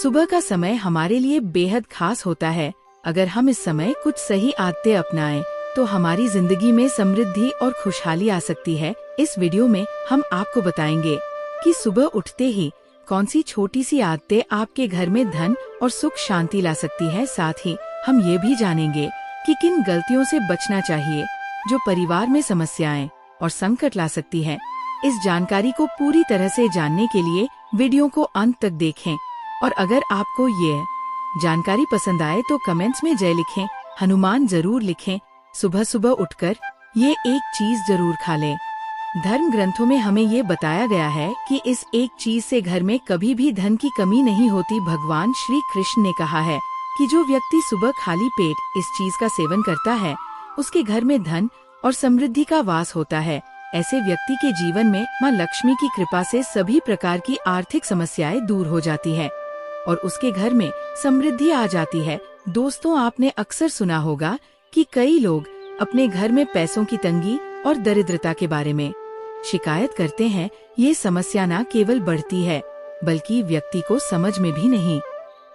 सुबह का समय हमारे लिए बेहद खास होता है। अगर हम इस समय कुछ सही आदतें अपनाएं, तो हमारी जिंदगी में समृद्धि और खुशहाली आ सकती है। इस वीडियो में हम आपको बताएंगे कि सुबह उठते ही कौन सी छोटी सी आदतें आपके घर में धन और सुख शांति ला सकती है। साथ ही हम ये भी जानेंगे कि किन गलतियों से बचना चाहिए जो परिवार में समस्याएं और संकट ला सकती है। इस जानकारी को पूरी तरह से जानने के लिए वीडियो को अंत तक देखें और अगर आपको ये जानकारी पसंद आए तो कमेंट्स में जय लिखें, हनुमान जरूर लिखें। सुबह सुबह उठकर ये एक चीज जरूर खा लें। धर्म ग्रंथों में हमें ये बताया गया है कि इस एक चीज से घर में कभी भी धन की कमी नहीं होती। भगवान श्री कृष्ण ने कहा है कि जो व्यक्ति सुबह खाली पेट इस चीज का सेवन करता है, उसके घर में धन और समृद्धि का वास होता है। ऐसे व्यक्ति के जीवन में माँ लक्ष्मी की कृपा से सभी प्रकार की आर्थिक समस्याएं दूर हो जाती है और उसके घर में समृद्धि आ जाती है। दोस्तों, आपने अक्सर सुना होगा कि कई लोग अपने घर में पैसों की तंगी और दरिद्रता के बारे में शिकायत करते हैं। ये समस्या न केवल बढ़ती है बल्कि व्यक्ति को समझ में भी नहीं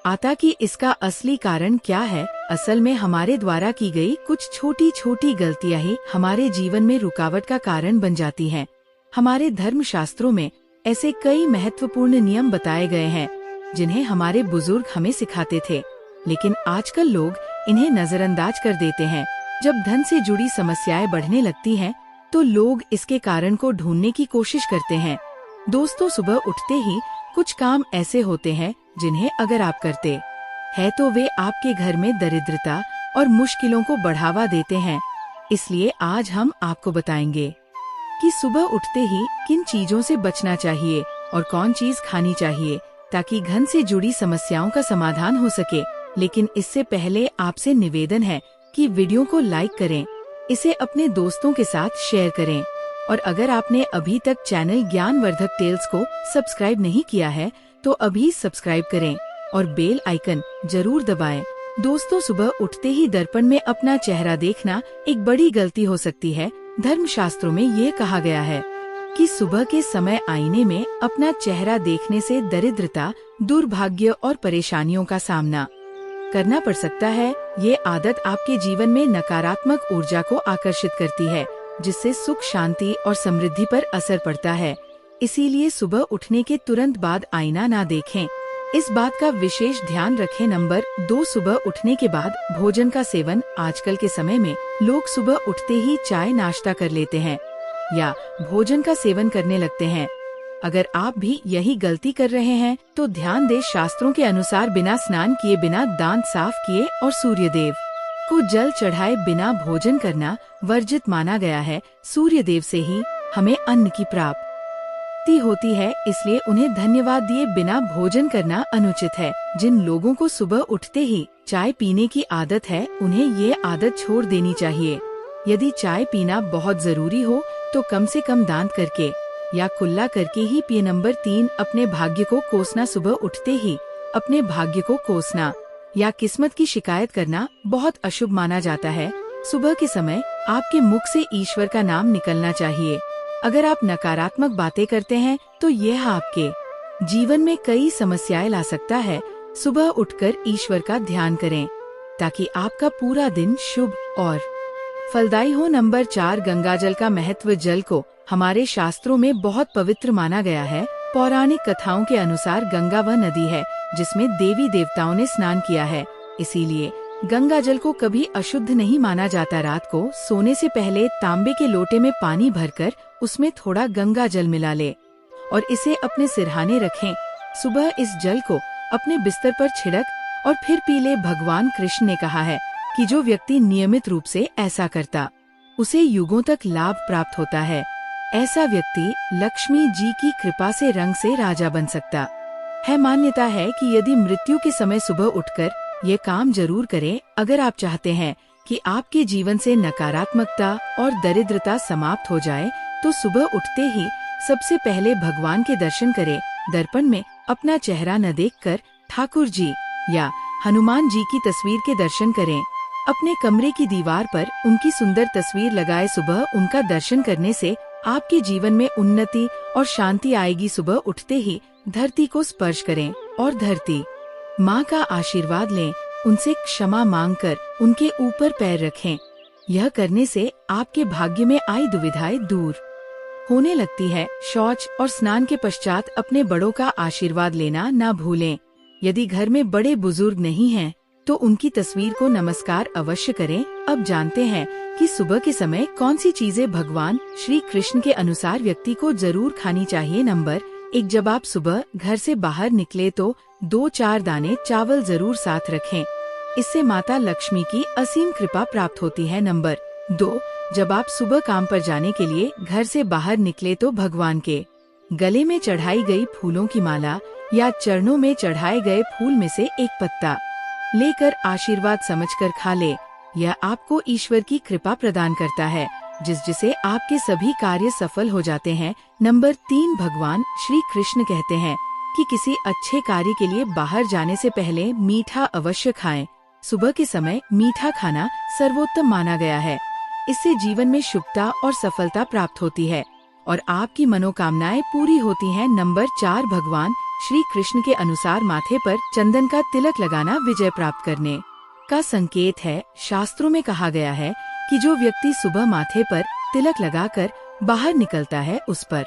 आता कि इसका असली कारण क्या है। असल में हमारे द्वारा की गई कुछ छोटी छोटी गलतियां ही हमारे जीवन में रुकावट का कारण बन जाती हैं। हमारे धर्म शास्त्रों में ऐसे कई महत्वपूर्ण नियम बताए गए हैं जिन्हें हमारे बुजुर्ग हमें सिखाते थे, लेकिन आजकल लोग इन्हें नजरअंदाज कर देते हैं। जब धन से जुड़ी समस्याएं बढ़ने लगती हैं, तो लोग इसके कारण को ढूंढने की कोशिश करते हैं। दोस्तों, सुबह उठते ही कुछ काम ऐसे होते हैं जिन्हें अगर आप करते हैं तो वे आपके घर में दरिद्रता और मुश्किलों को बढ़ावा देते हैं। इसलिए आज हम आपको बताएंगे कि सुबह उठते ही किन चीजों से बचना चाहिए और कौन चीज खानी चाहिए ताकि धन से जुड़ी समस्याओं का समाधान हो सके। लेकिन इससे पहले आपसे निवेदन है कि वीडियो को लाइक करें, इसे अपने दोस्तों के साथ शेयर करें और अगर आपने अभी तक चैनल ज्ञानवर्धक टेल्स को सब्सक्राइब नहीं किया है तो अभी सब्सक्राइब करें और बेल आइकन जरूर दबाएं। दोस्तों, सुबह उठते ही दर्पण में अपना चेहरा देखना एक बड़ी गलती हो सकती है। धर्म शास्त्रों में ये कहा गया है कि सुबह के समय आईने में अपना चेहरा देखने से दरिद्रता, दुर्भाग्य और परेशानियों का सामना करना पड़ सकता है। ये आदत आपके जीवन में नकारात्मक ऊर्जा को आकर्षित करती है, जिससे सुख, शांति और समृद्धि पर असर पड़ता है। इसीलिए सुबह उठने के तुरंत बाद आईना ना देखें। इस बात का विशेष ध्यान रखें। नंबर 2, सुबह उठने के बाद भोजन का सेवन। आजकल के समय में लोग सुबह उठते ही चाय नाश्ता कर लेते हैं या भोजन का सेवन करने लगते हैं। अगर आप भी यही गलती कर रहे हैं तो ध्यान दें, शास्त्रों के अनुसार बिना स्नान किए, बिना दांत साफ किए और सूर्यदेव को जल चढ़ाए बिना भोजन करना वर्जित माना गया है। सूर्यदेव से ही हमें अन्न की प्राप्ति होती है, इसलिए उन्हें धन्यवाद दिए बिना भोजन करना अनुचित है। जिन लोगों को सुबह उठते ही चाय पीने की आदत है, उन्हें ये आदत छोड़ देनी चाहिए। यदि चाय पीना बहुत जरूरी हो तो कम से कम दांत करके या कुल्ला करके ही पिए। नंबर 3, अपने भाग्य को कोसना। सुबह उठते ही अपने भाग्य को कोसना या किस्मत की शिकायत करना बहुत अशुभ माना जाता है। सुबह के समय आपके मुख से ईश्वर का नाम निकलना चाहिए। अगर आप नकारात्मक बातें करते हैं तो यह आपके जीवन में कई समस्याएं ला सकता है। सुबह उठकर ईश्वर का ध्यान करें ताकि आपका पूरा दिन शुभ और फलदायी हो। नंबर 4, गंगाजल का महत्व। जल को हमारे शास्त्रों में बहुत पवित्र माना गया है। पौराणिक कथाओं के अनुसार गंगा वह नदी है जिसमें देवी देवताओं ने स्नान किया है, इसीलिए गंगा जल को कभी अशुद्ध नहीं माना जाता। रात को सोने से पहले तांबे के लोटे में पानी भरकर उसमें थोड़ा गंगा जल मिला ले और इसे अपने सिरहाने रखें। सुबह इस जल को अपने बिस्तर पर छिड़क और फिर पी ले। भगवान कृष्ण ने कहा है कि जो व्यक्ति नियमित रूप से ऐसा करता, उसे युगों तक लाभ प्राप्त होता है। ऐसा व्यक्ति लक्ष्मी जी की कृपा से रंग से राजा बन सकता है। मान्यता है कि यदि मृत्यु के समय सुबह उठकर ये काम जरूर करें। अगर आप चाहते हैं कि आपके जीवन से नकारात्मकता और दरिद्रता समाप्त हो जाए तो सुबह उठते ही सबसे पहले भगवान के दर्शन करें। दर्पण में अपना चेहरा न देखकर ठाकुर जी या हनुमान जी की तस्वीर के दर्शन करें। अपने कमरे की दीवार पर उनकी सुंदर तस्वीर लगाए। सुबह उनका दर्शन करने से आपके जीवन में उन्नति और शांति आएगी। सुबह उठते ही धरती को स्पर्श करें और धरती माँ का आशीर्वाद लें, उनसे क्षमा मांगकर उनके ऊपर पैर रखें। यह करने से आपके भाग्य में आई दुविधाएं दूर होने लगती है। शौच और स्नान के पश्चात अपने बड़ों का आशीर्वाद लेना ना भूलें। यदि घर में बड़े बुजुर्ग नहीं हैं, तो उनकी तस्वीर को नमस्कार अवश्य करें। अब जानते हैं कि सुबह के समय कौन सी चीजें भगवान श्री कृष्ण के अनुसार व्यक्ति को जरूर खानी चाहिए। नंबर 1, जब आप सुबह घर से बाहर निकले तो 2-4 दाने चावल जरूर साथ रखें। इससे माता लक्ष्मी की असीम कृपा प्राप्त होती है। नंबर 2, जब आप सुबह काम पर जाने के लिए घर से बाहर निकले तो भगवान के गले में चढ़ाई गई फूलों की माला या चरणों में चढ़ाए गए फूल में से एक पत्ता लेकर आशीर्वाद समझकर खा ले। यह आपको ईश्वर की कृपा प्रदान करता है, जिससे आपके सभी कार्य सफल हो जाते हैं। नंबर 3, भगवान श्री कृष्ण कहते हैं कि किसी अच्छे कार्य के लिए बाहर जाने से पहले मीठा अवश्य खाएं। सुबह के समय मीठा खाना सर्वोत्तम माना गया है। इससे जीवन में शुभता और सफलता प्राप्त होती है और आपकी मनोकामनाएं पूरी होती हैं। नंबर 4, भगवान श्री कृष्ण के अनुसार माथे पर चंदन का तिलक लगाना विजय प्राप्त करने का संकेत है। शास्त्रों में कहा गया है कि जो व्यक्ति सुबह माथे पर तिलक लगाकर बाहर निकलता है, उस पर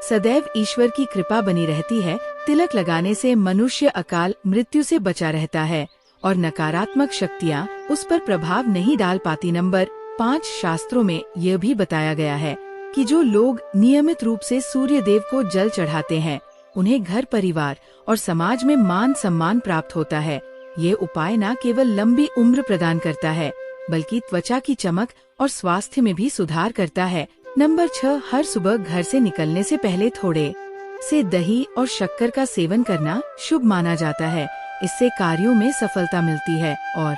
सदैव ईश्वर की कृपा बनी रहती है। तिलक लगाने से मनुष्य अकाल मृत्यु से बचा रहता है और नकारात्मक शक्तियाँ उस पर प्रभाव नहीं डाल पाती। नंबर 5, शास्त्रों में यह भी बताया गया है कि जो लोग नियमित रूप से सूर्य देव को जल चढ़ाते हैं, उन्हें घर परिवार और समाज में मान सम्मान प्राप्त होता है। ये उपाय न केवल लंबी उम्र प्रदान करता है, बल्कि त्वचा की चमक और स्वास्थ्य में भी सुधार करता है। नंबर 6, हर सुबह घर से निकलने से पहले थोड़े से दही और शक्कर का सेवन करना शुभ माना जाता है। इससे कार्यों में सफलता मिलती है और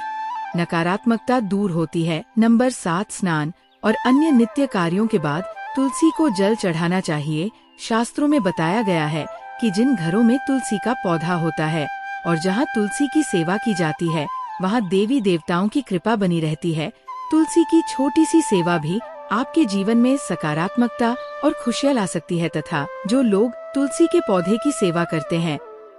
नकारात्मकता दूर होती है। नंबर 7, स्नान और अन्य नित्य कार्यों के बाद तुलसी को जल चढ़ाना चाहिए। शास्त्रों में बताया गया है कि जिन घरों में तुलसी का पौधा होता है और जहाँ तुलसी की सेवा की जाती है, वहाँ देवी देवताओं की कृपा बनी रहती है। तुलसी की छोटी सी सेवा भी आपके जीवन में सकारात्मकता और खुशियाँ ला सकती है तथा जो लोग तुलसी के पौधे की सेवा करते हैं,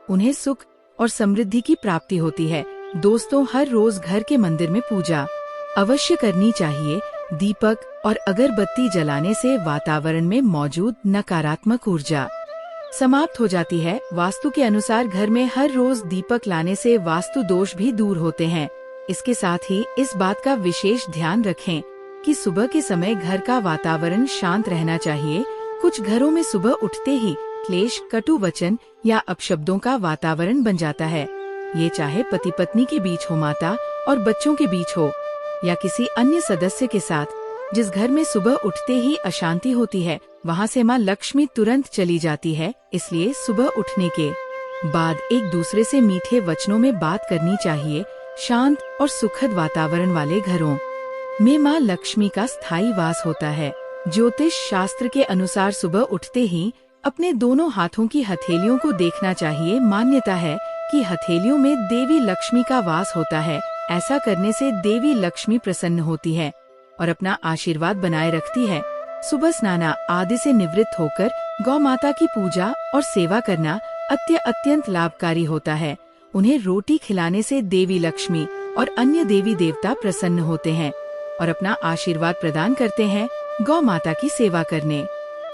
उन्हें सुख और समृद्धि की प्राप्ति होती है। दोस्तों, हर रोज घर के मंदिर में पूजा अवश्य करनी चाहिए। दीपक और अगरबत्ती जलाने से वातावरण में मौजूद नकारात्मक ऊर्जा समाप्त हो जाती है। वास्तु के अनुसार घर में हर रोज दीपक लाने से वास्तु दोष भी दूर होते हैं। इसके साथ ही इस बात का विशेष ध्यान रखें कि सुबह के समय घर का वातावरण शांत रहना चाहिए। कुछ घरों में सुबह उठते ही क्लेश, कटु वचन या अपशब्दों का वातावरण बन जाता है। ये चाहे पति पत्नी के बीच हो, माता और बच्चों के बीच हो या किसी अन्य सदस्य के साथ। जिस घर में सुबह उठते ही अशांति होती है, वहाँ से माँ लक्ष्मी तुरंत चली जाती है। इसलिए सुबह उठने के बाद एक दूसरे से मीठे वचनों में बात करनी चाहिए। शांत और सुखद वातावरण वाले घरों में माँ लक्ष्मी का स्थायी वास होता है। ज्योतिष शास्त्र के अनुसार सुबह उठते ही अपने दोनों हाथों की हथेलियों को देखना चाहिए। मान्यता है कि हथेलियों में देवी लक्ष्मी का वास होता है। ऐसा करने से देवी लक्ष्मी प्रसन्न होती है और अपना आशीर्वाद बनाए रखती है। सुबह स्नान आदि से निवृत्त होकर गौ माता की पूजा और सेवा करना अत्यंत लाभकारी होता है। उन्हें रोटी खिलाने से देवी लक्ष्मी और अन्य देवी देवता प्रसन्न होते हैं और अपना आशीर्वाद प्रदान करते हैं। गौ माता की सेवा करने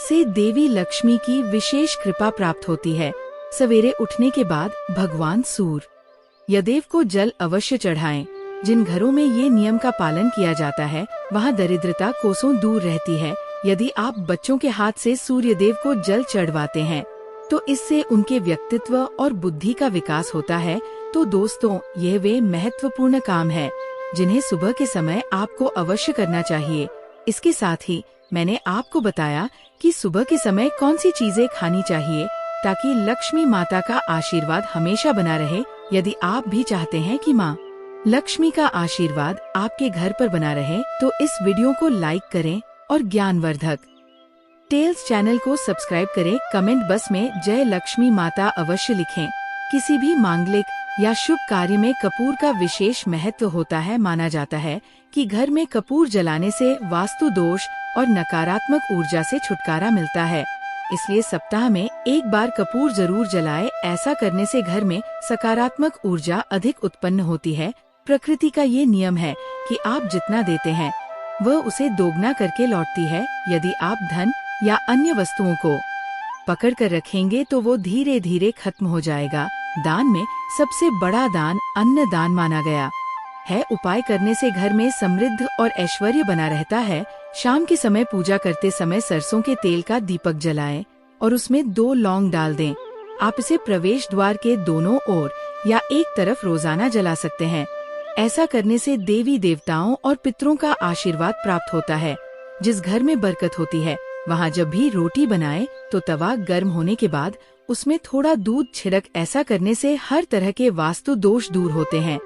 से देवी लक्ष्मी की विशेष कृपा प्राप्त होती है। सवेरे उठने के बाद भगवान सूर्य देव को जल अवश्य चढ़ाएं। जिन घरों में ये नियम का पालन किया जाता है, वहाँ दरिद्रता कोसों दूर रहती है। यदि आप बच्चों के हाथ से सूर्य देव को जल चढ़वाते हैं, तो इससे उनके व्यक्तित्व और बुद्धि का विकास होता है। तो दोस्तों, यह वे महत्वपूर्ण काम है जिन्हें सुबह के समय आपको अवश्य करना चाहिए। इसके साथ ही मैंने आपको बताया कि सुबह के समय कौन सी चीजें खानी चाहिए ताकि लक्ष्मी माता का आशीर्वाद हमेशा बना रहे। यदि आप भी चाहते हैं कि माँ लक्ष्मी का आशीर्वाद आपके घर पर बना रहे, तो इस वीडियो को लाइक करें और ज्ञानवर्धक टेल्स चैनल को सब्सक्राइब करें। कमेंट बॉक्स में जय लक्ष्मी माता अवश्य लिखें। किसी भी मांगलिक या शुभ कार्य में कपूर का विशेष महत्व होता है। माना जाता है कि घर में कपूर जलाने से वास्तु दोष और नकारात्मक ऊर्जा से छुटकारा मिलता है। इसलिए सप्ताह में एक बार कपूर जरूर जलाए। ऐसा करने से घर में सकारात्मक ऊर्जा अधिक उत्पन्न होती है। प्रकृति का ये नियम है कि आप जितना देते हैं वह उसे दोगुना करके लौटती है। यदि आप धन या अन्य वस्तुओं को पकड़ कर रखेंगे तो वो धीरे धीरे खत्म हो जाएगा। दान में सबसे बड़ा दान अन्न दान माना गया है। उपाय करने से घर में समृद्ध और ऐश्वर्य बना रहता है। शाम के समय पूजा करते समय सरसों के तेल का दीपक जलाएं और उसमें 2 लौंग डाल दें। आप इसे प्रवेश द्वार के दोनों ओर या एक तरफ रोजाना जला सकते हैं। ऐसा करने से देवी देवताओं और पितरों का आशीर्वाद प्राप्त होता है। जिस घर में बरकत होती है वहाँ जब भी रोटी बनाए तो तवा गर्म होने के बाद उसमें थोड़ा दूध छिड़क। ऐसा करने से हर तरह के वास्तु दोष दूर होते हैं।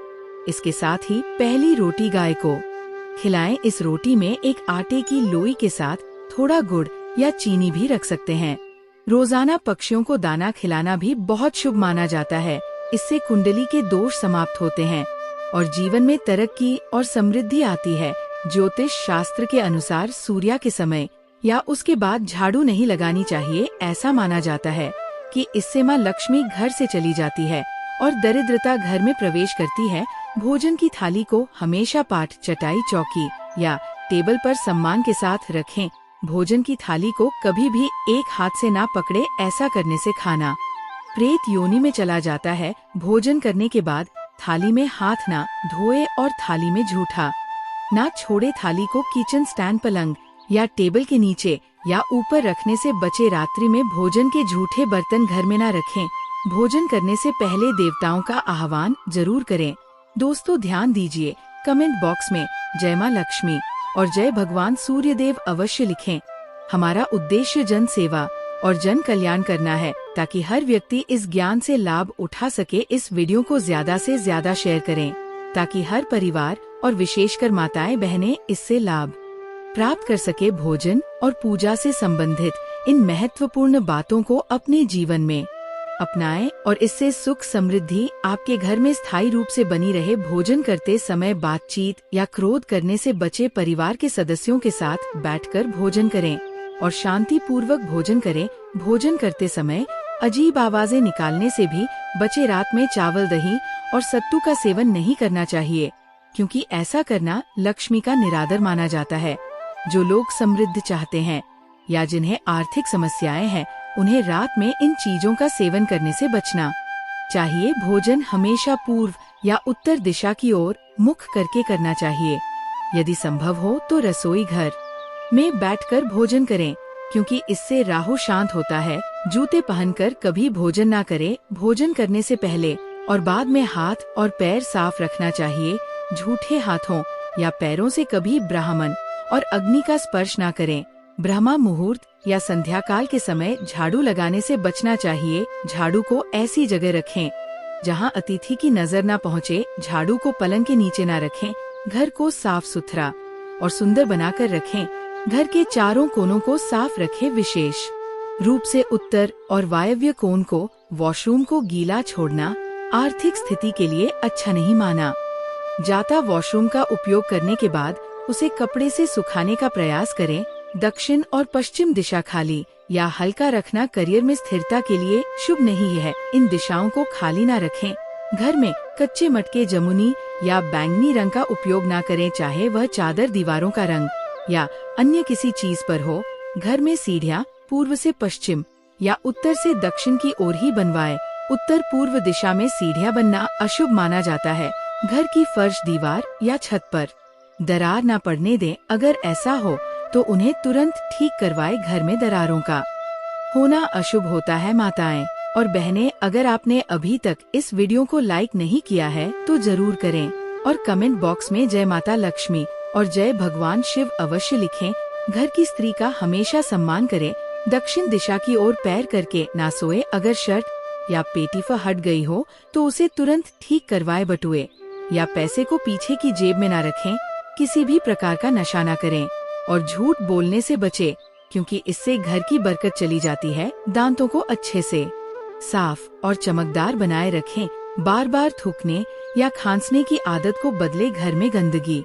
इसके साथ ही पहली रोटी गाय को खिलाएं। इस रोटी में एक आटे की लोई के साथ थोड़ा गुड़ या चीनी भी रख सकते हैं। रोजाना पक्षियों को दाना खिलाना भी बहुत शुभ माना जाता है। इससे कुंडली के दोष समाप्त होते हैं और जीवन में तरक्की और समृद्धि आती है। ज्योतिष शास्त्र के अनुसार सूर्या के समय या उसके बाद झाड़ू नहीं लगानी चाहिए। ऐसा माना जाता है कि इससे माँ लक्ष्मी घर से चली जाती है और दरिद्रता घर में प्रवेश करती है। भोजन की थाली को हमेशा पाट, चटाई, चौकी या टेबल पर सम्मान के साथ रखें। भोजन की थाली को कभी भी एक हाथ से ना पकड़े। ऐसा करने से खाना प्रेत योनि में चला जाता है। भोजन करने के बाद थाली में हाथ ना धोए और थाली में जूठा ना छोड़े। थाली को किचन स्टैंड, पलंग या टेबल के नीचे या ऊपर रखने से बचे। रात्रि में भोजन के झूठे बर्तन घर में ना रखें। भोजन करने से पहले देवताओं का आह्वान जरूर करें। दोस्तों ध्यान दीजिए, कमेंट बॉक्स में जय माँ लक्ष्मी और जय भगवान सूर्यदेव अवश्य लिखें। हमारा उद्देश्य जन सेवा और जन कल्याण करना है ताकि हर व्यक्ति इस ज्ञान से लाभ उठा सके। इस वीडियो को ज्यादा से ज्यादा शेयर करें ताकि हर परिवार और विशेषकर माताएं बहनें इससे लाभ प्राप्त कर सके। भोजन और पूजा से संबंधित इन महत्वपूर्ण बातों को अपने जीवन में अपनाएं और इससे सुख समृद्धि आपके घर में स्थायी रूप से बनी रहे। भोजन करते समय बातचीत या क्रोध करने से बचे। परिवार के सदस्यों के साथ बैठकर भोजन करें और शांति पूर्वक भोजन करें। भोजन करते समय अजीब आवाजें निकालने से भी बचे। रात में चावल, दही और सत्तू का सेवन नहीं करना चाहिए क्योंकि ऐसा करना लक्ष्मी का निरादर माना जाता है। जो लोग समृद्ध चाहते हैं या जिन्हें आर्थिक समस्याएं हैं उन्हें रात में इन चीजों का सेवन करने से बचना चाहिए। भोजन हमेशा पूर्व या उत्तर दिशा की ओर मुख करके करना चाहिए। यदि संभव हो तो रसोई घर में बैठकर भोजन करें क्योंकि इससे राहु शांत होता है। जूते पहनकर कभी भोजन ना करें। भोजन करने से पहले और बाद में हाथ और पैर साफ रखना चाहिए। झूठे हाथों या पैरों से कभी ब्राह्मण और अग्नि का स्पर्श ना करें। ब्रह्मा मुहूर्त या संध्या काल के समय झाड़ू लगाने से बचना चाहिए। झाड़ू को ऐसी जगह रखें जहां अतिथि की नजर ना पहुंचे। झाड़ू को पलंग के नीचे ना रखें। घर को साफ सुथरा और सुंदर बनाकर रखें। घर के चारों कोनों को साफ रखें। विशेष रूप से उत्तर और वायव्य कोण को, वॉशरूम को गीला छोड़ना आर्थिक स्थिति के लिए अच्छा नहीं माना जाता। वॉशरूम का उपयोग करने के बाद उसे कपड़े से सुखाने का प्रयास करें। दक्षिण और पश्चिम दिशा खाली या हल्का रखना करियर में स्थिरता के लिए शुभ नहीं है। इन दिशाओं को खाली ना रखें। घर में कच्चे मटके, जमुनी या बैंगनी रंग का उपयोग ना करें, चाहे वह चादर, दीवारों का रंग या अन्य किसी चीज पर हो। घर में सीढ़ियाँ पूर्व से पश्चिम या उत्तर से दक्षिण की ओर ही बनवाएं। उत्तर पूर्व दिशा में सीढ़ियाँ बनना अशुभ माना जाता है। घर की फर्श, दीवार या छत पर दरार न पड़ने दें। अगर ऐसा हो तो उन्हें तुरंत ठीक करवाएं। घर में दरारों का होना अशुभ होता है। माताएं और बहनें, अगर आपने अभी तक इस वीडियो को लाइक नहीं किया है तो जरूर करें और कमेंट बॉक्स में जय माता लक्ष्मी और जय भगवान शिव अवश्य लिखें। घर की स्त्री का हमेशा सम्मान करें। दक्षिण दिशा की ओर पैर करके ना सोए। अगर शर्ट या पेटीफा हट गई हो तो उसे तुरंत ठीक करवाए। बटुए या पैसे को पीछे की जेब में ना रखें। किसी भी प्रकार का नशा ना करें और झूठ बोलने से बचे क्योंकि इससे घर की बरकत चली जाती है। दांतों को अच्छे से साफ और चमकदार बनाए रखें। बार बार थूकने या खांसने की आदत को बदले। घर में गंदगी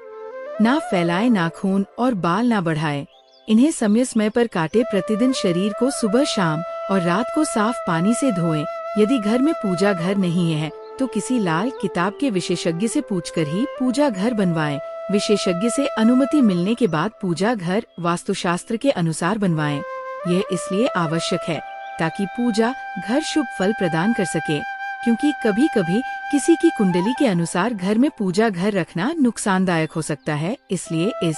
ना फैलाएं। नाखून और बाल ना बढ़ाएं। इन्हें समय समय पर काटे। प्रतिदिन शरीर को सुबह शाम और रात को साफ पानी से धोएं। यदि घर में पूजा घर नहीं है तो किसी लाल किताब के विशेषज्ञ से पूछकर ही पूजा घर बनवाएं। विशेषज्ञ से अनुमति मिलने के बाद पूजा घर वास्तुशास्त्र के अनुसार बनवाएं। यह इसलिए आवश्यक है ताकि पूजा घर शुभ फल प्रदान कर सके, क्योंकि कभी कभी किसी की कुंडली के अनुसार घर में पूजा घर रखना नुकसानदायक हो सकता है। इसलिए इस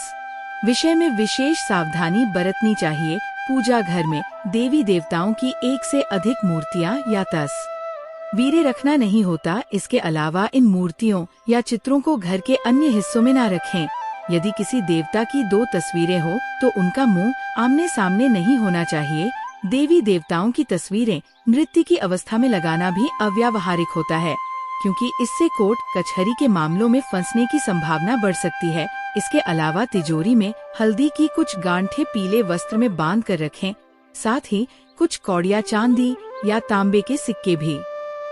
विषय में विशेष सावधानी बरतनी चाहिए। पूजा घर में देवी देवताओं की एक से अधिक मूर्तियां या तस्वीरें रखना नहीं होता। इसके अलावा इन मूर्तियों या चित्रों को घर के अन्य हिस्सों में न रखें। यदि किसी देवता की 2 तस्वीरें हो तो उनका मुंह आमने सामने नहीं होना चाहिए। देवी देवताओं की तस्वीरें नृत्य की अवस्था में लगाना भी अव्यावहारिक होता है, क्योंकि इससे कोर्ट कचहरी के मामलों में फंसने की संभावना बढ़ सकती है। इसके अलावा तिजोरी में हल्दी की कुछ गांठें पीले वस्त्र में बांध कर रखें। साथ ही कुछ कौड़ियां चांदी या तांबे के सिक्के भी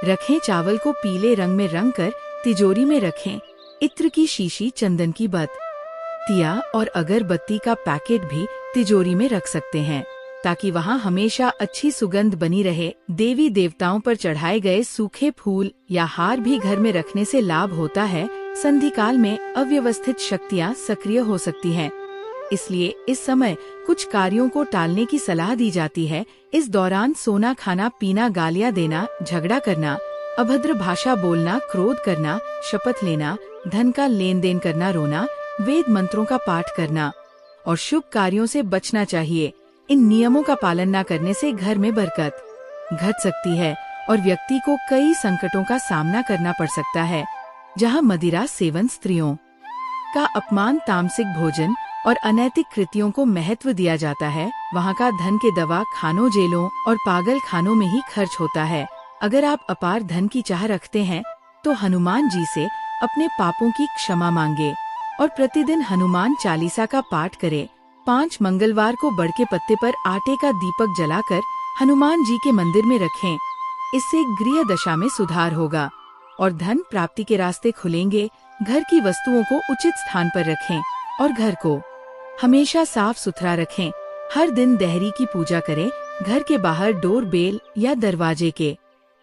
रखें। चावल को पीले रंग में रंग कर तिजोरी में रखें। इत्र की शीशी, चंदन की बत्तियां और अगरबत्ती का पैकेट भी तिजोरी में रख सकते हैं, ताकि वहां हमेशा अच्छी सुगंध बनी रहे। देवी देवताओं पर चढ़ाए गए सूखे फूल या हार भी घर में रखने से लाभ होता है। संधि काल में अव्यवस्थित शक्तियां सक्रिय हो सकती हैं, इसलिए इस समय कुछ कार्यों को टालने की सलाह दी जाती है। इस दौरान सोना खाना पीना, गालियां देना, झगड़ा करना, अभद्र भाषा बोलना, क्रोध करना, शपथ लेना, धन का लेन देन करना, रोना, वेद मंत्रों का पाठ करना और शुभ कार्यों से बचना चाहिए। इन नियमों का पालन न करने से घर में बरकत घट सकती है और व्यक्ति को कई संकटों का सामना करना पड़ सकता है। जहां मदिरा सेवन, स्त्रियों का अपमान, तामसिक भोजन और अनैतिक कृतियों को महत्व दिया जाता है, वहां का धन के दवा खानों, जेलों और पागल खानों में ही खर्च होता है। अगर आप अपार धन की चाह रखते हैं तो हनुमान जी से अपने पापों की क्षमा मांगे और प्रतिदिन हनुमान चालीसा का पाठ करें। 5 मंगलवार को बड़ के पत्ते पर आटे का दीपक जलाकर हनुमान जी के मंदिर में रखें। इससे गृह दशा में सुधार होगा और धन प्राप्ति के रास्ते खुलेंगे। घर की वस्तुओं को उचित स्थान पर रखें और घर को हमेशा साफ सुथरा रखें। हर दिन देहरी की पूजा करें। घर के बाहर डोर बेल या दरवाजे के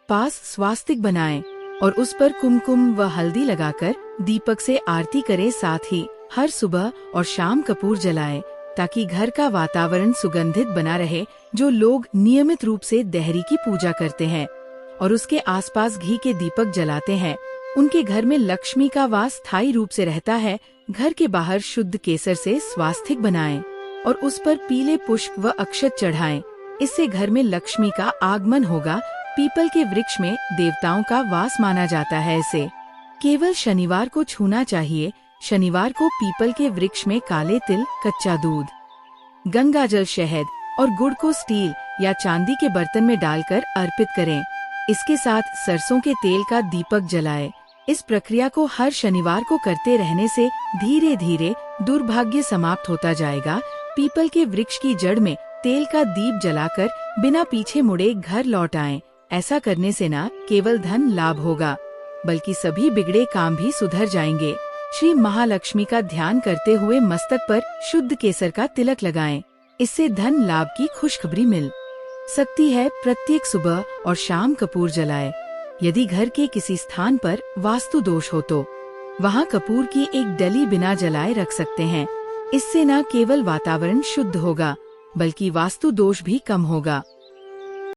पास स्वास्तिक बनाएं और उस पर कुमकुम व हल्दी लगाकर दीपक से आरती करें। साथ ही हर सुबह और शाम कपूर जलाएं, ताकि घर का वातावरण सुगंधित बना रहे। जो लोग नियमित रूप से देहरी की पूजा करते हैं और उसके आसपास घी के दीपक जलाते हैं, उनके घर में लक्ष्मी का वास स्थायी रूप से रहता है। घर के बाहर शुद्ध केसर से स्वास्तिक बनाएं और उस पर पीले पुष्प व अक्षत चढ़ाएं। इससे घर में लक्ष्मी का आगमन होगा। पीपल के वृक्ष में देवताओं का वास माना जाता है। इसे केवल शनिवार को छूना चाहिए। शनिवार को पीपल के वृक्ष में काले तिल, कच्चा दूध, गंगाजल, शहद और गुड़ को स्टील या चांदी के बर्तन में डालकर अर्पित करें। इसके साथ सरसों के तेल का दीपक जलाएं। इस प्रक्रिया को हर शनिवार को करते रहने से धीरे धीरे दुर्भाग्य समाप्त होता जाएगा। पीपल के वृक्ष की जड़ में तेल का दीप जलाकर बिना पीछे मुड़े घर लौट आएं। ऐसा करने से न केवल धन लाभ होगा, बल्कि सभी बिगड़े काम भी सुधर जाएंगे। श्री महालक्ष्मी का ध्यान करते हुए मस्तक पर शुद्ध केसर का तिलक लगाएं। इससे धन लाभ की खुशखबरी मिल सकती है। प्रत्येक सुबह और शाम कपूर जलाएं। यदि घर के किसी स्थान पर वास्तु दोष हो तो वहां कपूर की एक डली बिना जलाए रख सकते हैं। इससे न केवल वातावरण शुद्ध होगा, बल्कि वास्तु दोष भी कम होगा।